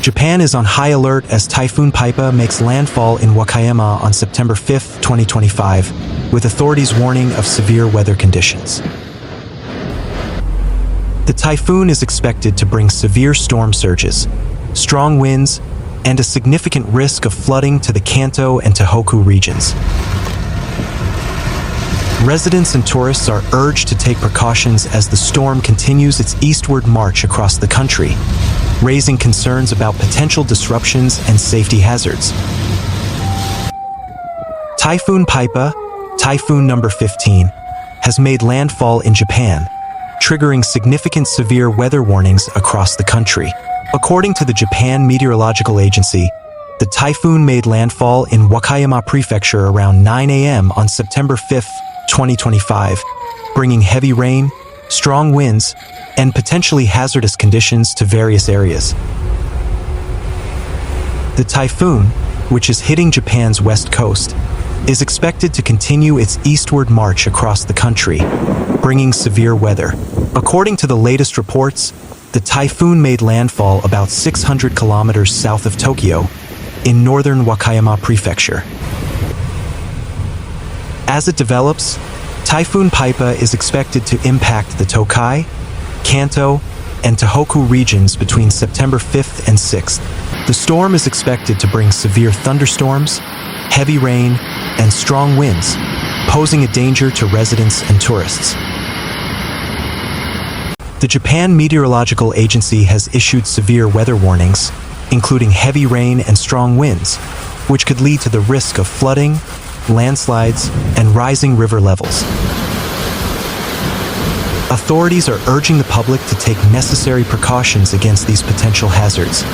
Japan is on high alert as Typhoon Pipa makes landfall in Wakayama on September 5, 2025, with authorities warning of severe weather conditions. The typhoon is expected to bring severe storm surges, strong winds, and a significant risk of flooding to the Kanto and Tohoku regions. Residents and tourists are urged to take precautions as the storm continues its eastward march across the country, raising concerns about potential disruptions and safety hazards. Typhoon Pipa, Typhoon number 15, has made landfall in Japan, triggering significant severe weather warnings across the country. According to the Japan Meteorological Agency, the typhoon made landfall in Wakayama Prefecture around 9 a.m. on September 5, 2025, bringing heavy rain, strong winds, and potentially hazardous conditions to various areas. The typhoon, which is hitting Japan's west coast, is expected to continue its eastward march across the country, bringing severe weather. According to the latest reports, the typhoon made landfall about 600 kilometers south of Tokyo, in northern Wakayama Prefecture. As it develops, Typhoon Pipa is expected to impact the Tokai, Kanto, and Tohoku regions between September 5th and 6th. The storm is expected to bring severe thunderstorms, heavy rain, and strong winds, posing a danger to residents and tourists. The Japan Meteorological Agency has issued severe weather warnings, including heavy rain and strong winds, which could lead to the risk of flooding, landslides, and rising river levels. Authorities are urging the public to take necessary precautions against these potential hazards,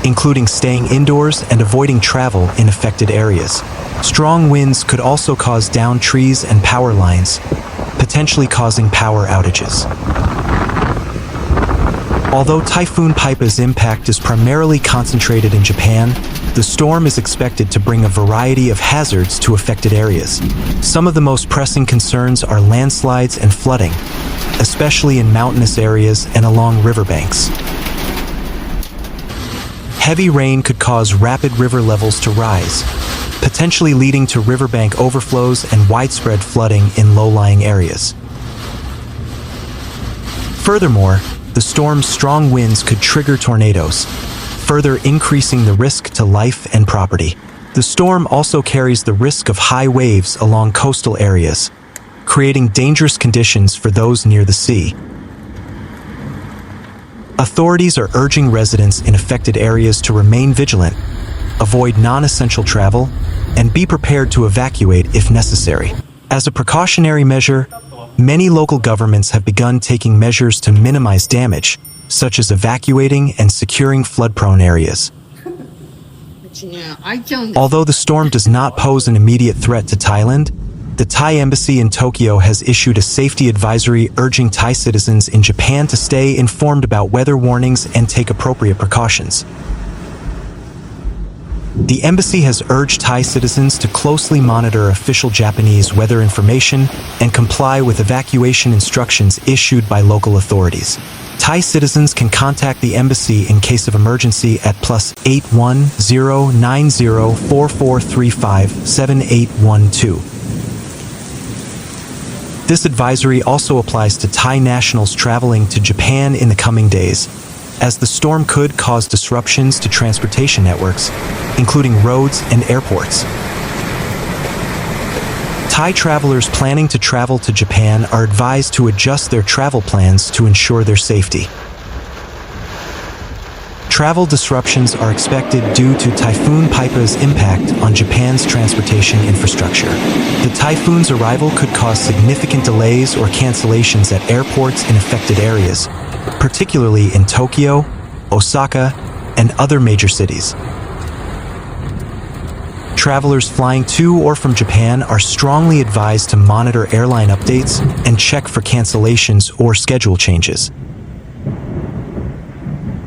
including staying indoors and avoiding travel in affected areas. Strong winds could also cause downed trees and power lines, potentially causing power outages. Although Typhoon Pipa's impact is primarily concentrated in Japan, the storm is expected to bring a variety of hazards to affected areas. Some of the most pressing concerns are landslides and flooding, especially in mountainous areas and along riverbanks. Heavy rain could cause rapid river levels to rise, potentially leading to riverbank overflows and widespread flooding in low-lying areas. Furthermore, the storm's strong winds could trigger tornadoes, further increasing the risk to life and property. The storm also carries the risk of high waves along coastal areas, creating dangerous conditions for those near the sea. Authorities are urging residents in affected areas to remain vigilant, avoid non-essential travel, and be prepared to evacuate if necessary. As a precautionary measure, many local governments have begun taking measures to minimize damage, such as evacuating and securing flood-prone areas. Although the storm does not pose an immediate threat to Thailand, the Thai embassy in Tokyo has issued a safety advisory urging Thai citizens in Japan to stay informed about weather warnings and take appropriate precautions. The embassy has urged Thai citizens to closely monitor official Japanese weather information and comply with evacuation instructions issued by local authorities. Thai citizens can contact the embassy in case of emergency at +81 090 4435 7812. This advisory also applies to Thai nationals traveling to Japan in the coming days, as the storm could cause disruptions to transportation networks, including roads and airports. Thai travelers planning to travel to Japan are advised to adjust their travel plans to ensure their safety. Travel disruptions are expected due to Typhoon Pipa's impact on Japan's transportation infrastructure. The typhoon's arrival could cause significant delays or cancellations at airports in affected areas, particularly in Tokyo, Osaka, and other major cities. Travelers flying to or from Japan are strongly advised to monitor airline updates and check for cancellations or schedule changes.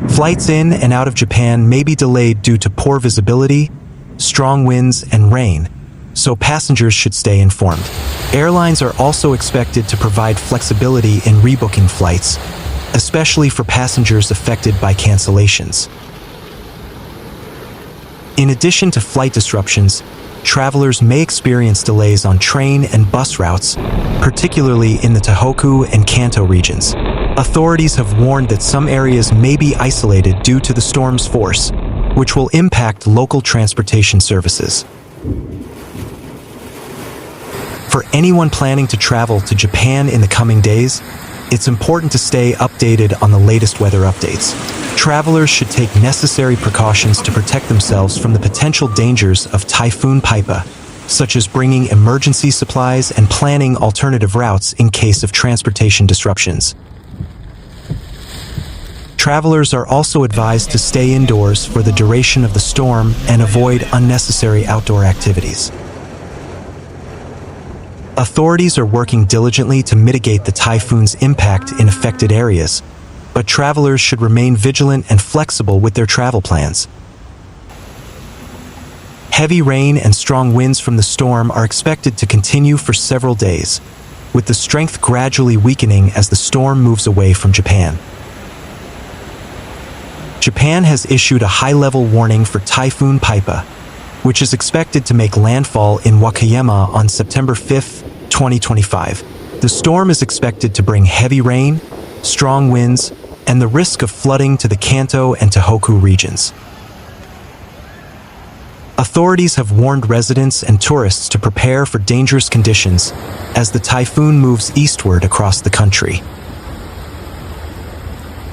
Flights in and out of Japan may be delayed due to poor visibility, strong winds, and rain, so passengers should stay informed. Airlines are also expected to provide flexibility in rebooking flights, especially for passengers affected by cancellations. In addition to flight disruptions, travelers may experience delays on train and bus routes, particularly in the Tohoku and Kanto regions. Authorities have warned that some areas may be isolated due to the storm's force, which will impact local transportation services. For anyone planning to travel to Japan in the coming days, it's important to stay updated on the latest weather updates. Travelers should take necessary precautions to protect themselves from the potential dangers of Typhoon Peipah, such as bringing emergency supplies and planning alternative routes in case of transportation disruptions. Travelers are also advised to stay indoors for the duration of the storm and avoid unnecessary outdoor activities. Authorities are working diligently to mitigate the typhoon's impact in affected areas, but travelers should remain vigilant and flexible with their travel plans. Heavy rain and strong winds from the storm are expected to continue for several days, with the strength gradually weakening as the storm moves away from Japan. Japan has issued a high-level warning for Typhoon Pipa, which is expected to make landfall in Wakayama on September 5, 2025. The storm is expected to bring heavy rain, strong winds, and the risk of flooding to the Kanto and Tohoku regions. Authorities have warned residents and tourists to prepare for dangerous conditions as the typhoon moves eastward across the country.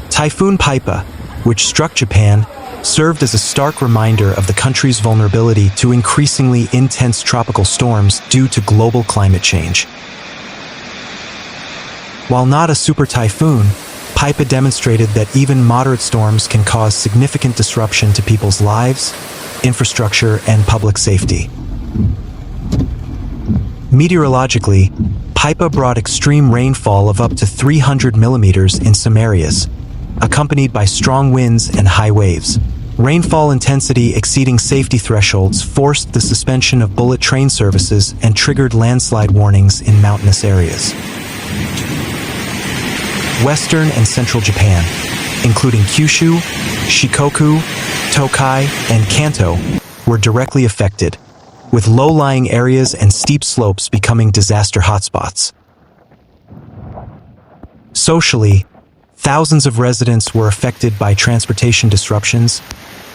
Typhoon Peipah, which struck Japan, served as a stark reminder of the country's vulnerability to increasingly intense tropical storms due to global climate change. While not a super typhoon, Peipah demonstrated that even moderate storms can cause significant disruption to people's lives, infrastructure, and public safety. Meteorologically, Peipah brought extreme rainfall of up to 300 millimeters in some areas, accompanied by strong winds and high waves. Rainfall intensity exceeding safety thresholds forced the suspension of bullet train services and triggered landslide warnings in mountainous areas. Western and central Japan, including Kyushu, Shikoku, Tokai, and Kanto, were directly affected, with low-lying areas and steep slopes becoming disaster hotspots. Socially, thousands of residents were affected by transportation disruptions,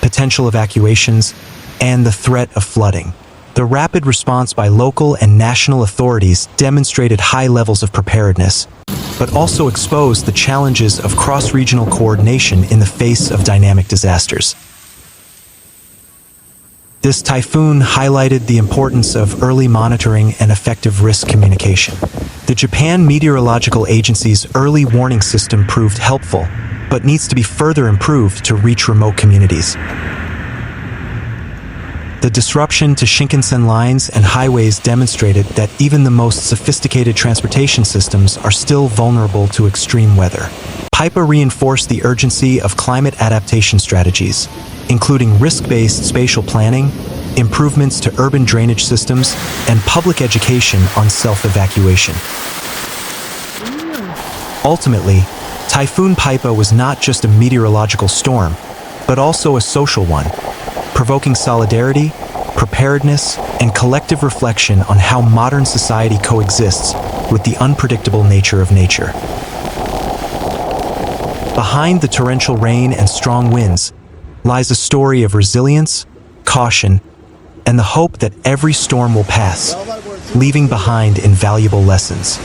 potential evacuations, and the threat of flooding. The rapid response by local and national authorities demonstrated high levels of preparedness, but also exposed the challenges of cross-regional coordination in the face of dynamic disasters. This typhoon highlighted the importance of early monitoring and effective risk communication. The Japan Meteorological Agency's early warning system proved helpful, but needs to be further improved to reach remote communities. The disruption to Shinkansen lines and highways demonstrated that even the most sophisticated transportation systems are still vulnerable to extreme weather. Peipah reinforced the urgency of climate adaptation strategies, including risk-based spatial planning, improvements to urban drainage systems, and public education on self-evacuation. Ultimately, Typhoon Peipah was not just a meteorological storm, but also a social one, provoking solidarity, preparedness, and collective reflection on how modern society coexists with the unpredictable nature of nature. Behind the torrential rain and strong winds lies a story of resilience, caution, and the hope that every storm will pass, leaving behind invaluable lessons.